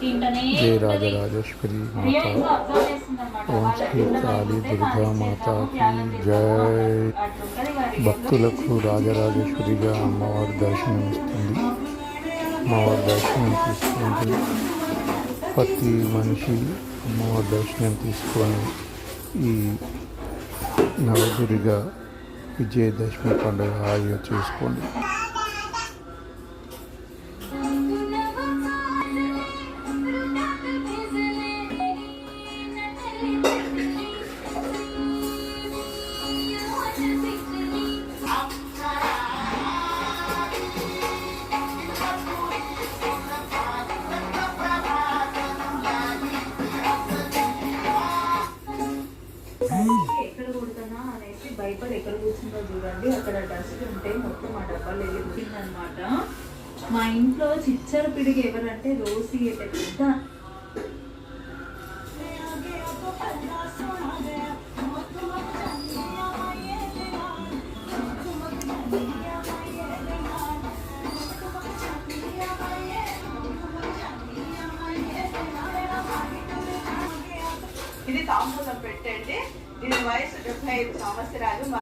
जय राजराजेश्वरी माता, ओम श्री काली दुर्गा माता की जय। భక్తులకు రాజరాజేశ్వరిగా అమ్మవారి దర్శనం ఇస్తుంది. అమ్మవారి దర్శనం తీసుకుంటుంది. ప్రతి మనిషి అమ్మవారి దర్శనం తీసుకొని ఈ నవదుర్గా విజయదశమి పండుగ హాయిగా చేసుకోండి. ఎక్కడ కొడుతున్నా అనేసి భయపడి ఎక్కడ కూర్చుందో చూడండి. అక్కడ డస్ట్ ఉంటే మొత్తం ఆ డబ్బాలు వెళ్ళి అనమాట. మా ఇంట్లో చిచ్చర పిడికి ఎవరంటే రోజు పెద్ద ఇది తాంబూలం పెట్టండి. దీని వయసు 75 సంవత్సరాలు.